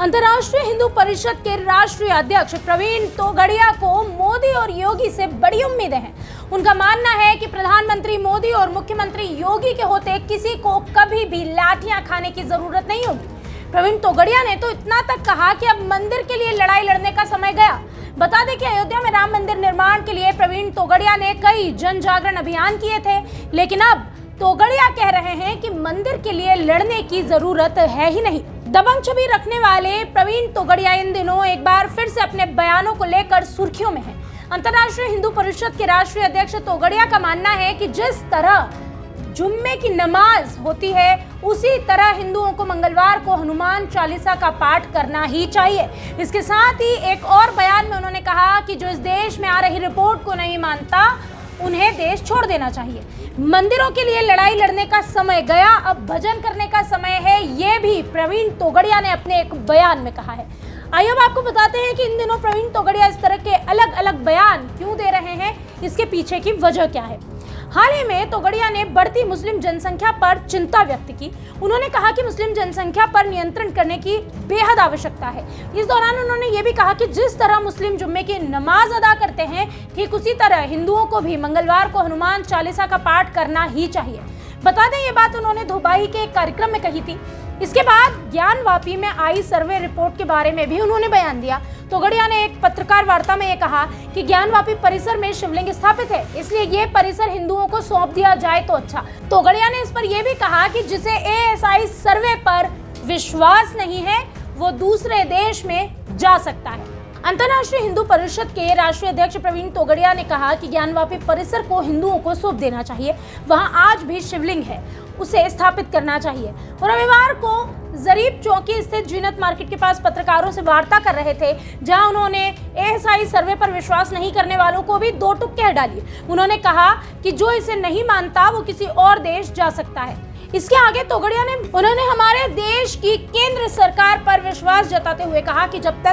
अंतर्राष्ट्रीय हिंदू परिषद के राष्ट्रीय अध्यक्ष प्रवीण तोगड़िया को मोदी और योगी से बड़ी उम्मीदें हैं। उनका मानना है कि प्रधानमंत्री मोदी और मुख्यमंत्री योगी के होते किसी को कभी भी लाठियां खाने की जरूरत नहीं होगी। प्रवीण तोगड़िया ने तो इतना तक कहा कि अब मंदिर के लिए लड़ाई लड़ने का समय गया। बता दें कि अयोध्या में राम मंदिर निर्माण के लिए प्रवीण तोगड़िया ने कई जन जागरण अभियान किए थे, लेकिन अब तोगड़िया कह रहे हैं कि मंदिर के लिए लड़ने की जरूरत है ही नहीं। दबंग छवि रखने वाले प्रवीण तोगड़िया इन दिनों एक बार फिर से अपने बयानों को लेकर सुर्खियों में हैं। अंतर्राष्ट्रीय हिंदू परिषद के राष्ट्रीय अध्यक्ष तोगड़िया का मानना है कि जिस तरह जुम्मे की नमाज होती है उसी तरह हिंदुओं को मंगलवार को हनुमान चालीसा का पाठ करना ही चाहिए। इसके साथ ही एक और बयान में उन्होंने कहा कि जो इस देश में आ रही रिपोर्ट को नहीं मानता उन्हें देश छोड़ देना चाहिए। मंदिरों के लिए लड़ाई लड़ने का समय गया, अब भजन करने का समय है, ये भी प्रवीण तोगड़िया ने अपने एक बयान में कहा है। आइए अब आपको बताते हैं कि इन दिनों प्रवीण तोगड़िया इस तरह के अलग अलग बयान क्यों दे रहे हैं, इसके पीछे की वजह क्या है। हाल ही में तोगड़िया ने बढ़ती मुस्लिम जनसंख्या पर चिंता व्यक्त की। उन्होंने कहा कि मुस्लिम जनसंख्या पर नियंत्रण करने की बेहद आवश्यकता है। इस दौरान उन्होंने ये भी कहा कि जिस तरह मुस्लिम जुम्मे की नमाज अदा करते हैं, ठीक उसी तरह हिंदुओं को भी मंगलवार को हनुमान चालीसा का पाठ करना ही चाहिए। बता दें ये बात उन्होंने धोबाई के एक कार्यक्रम में कही थी। इसके बाद ज्ञानवापी में आई सर्वे रिपोर्ट के बारे में भी उन्होंने बयान दिया। तोगड़िया ने एक पत्रकार वार्ता में ये कहा कि ज्ञानवापी परिसर में शिवलिंग स्थापित है, इसलिए ये परिसर हिंदुओं को सौंप दिया जाए तो अच्छा। तोगड़िया ने इस पर यह भी कहा कि जिसे एएसआई सर्वे पर विश्वास नहीं है वो दूसरे देश में जा सकता है। अंतर्राष्ट्रीय हिंदू परिषद के राष्ट्रीय अध्यक्ष प्रवीण तोगड़िया ने कहा कि ज्ञानवापी परिसर को हिंदुओं को सौंप देना चाहिए। वहां आज भी शिवलिंग है, उसे स्थापित करना चाहिए। और रविवार को जरीब चौकी स्थित जीनत मार्केट के पास पत्रकारों से वार्ता कर रहे थे, जहां उन्होंने एएसआई सर्वे पर विश्वास नहीं करने वालों को भी दो टुक्के डाली। उन्होंने कहा कि जो इसे नहीं मानता वो किसी और देश जा सकता है। इसके आगे तोगड़िया ने उन्होंने हमारे देश की केंद्र सरकार पर विश्वास जताते हुए कहा कि जब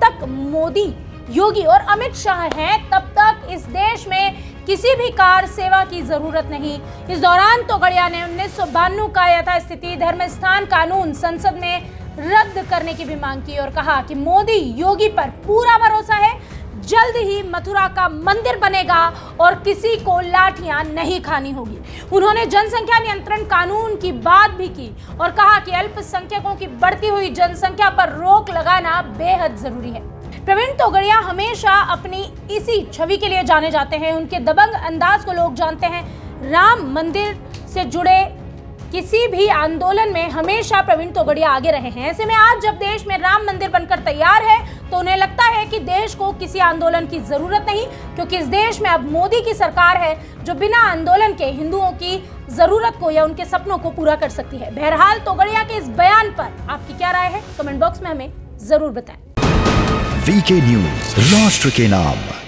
तक मोदी, योगी और अमित शाह हैं तब तक इस देश में किसी भी कार सेवा की जरूरत नहीं। इस दौरान तोगड़िया ने 1992 का यथास्थिति धर्म स्थान कानून संसद में रद्द करने की भी मांग की और कहा कि मोदी योगी पर पूरा भरोसा है, जल्द ही मथुरा का मंदिर बनेगा और किसी को लाठियां नहीं खानी होगी। उन्होंने जनसंख्या नियंत्रण कानून की बात भी की और कहा कि अल्पसंख्यकों की बढ़ती हुई जनसंख्या पर रोक लगाना बेहद जरूरी है। प्रवीण तोगड़िया हमेशा अपनी इसी छवि के लिए जाने जाते हैं। उनके दबंग अंदाज को लोग जानते हैं। राम मंदिर से जुड़े किसी भी आंदोलन में हमेशा प्रवीण तोगड़िया आगे रहे हैं। ऐसे में आज जब देश में राम मंदिर बनकर तैयार है तो उन्हें लगता है कि देश को किसी आंदोलन की जरूरत नहीं, क्योंकि इस देश में अब मोदी की सरकार है जो बिना आंदोलन के हिंदुओं की जरूरत को या उनके सपनों को पूरा कर सकती है। बहरहाल तोगड़िया के इस बयान पर आपकी क्या राय है, कमेंट बॉक्स में हमें जरूर बताएं। वीके न्यूज, राष्ट्र के नाम।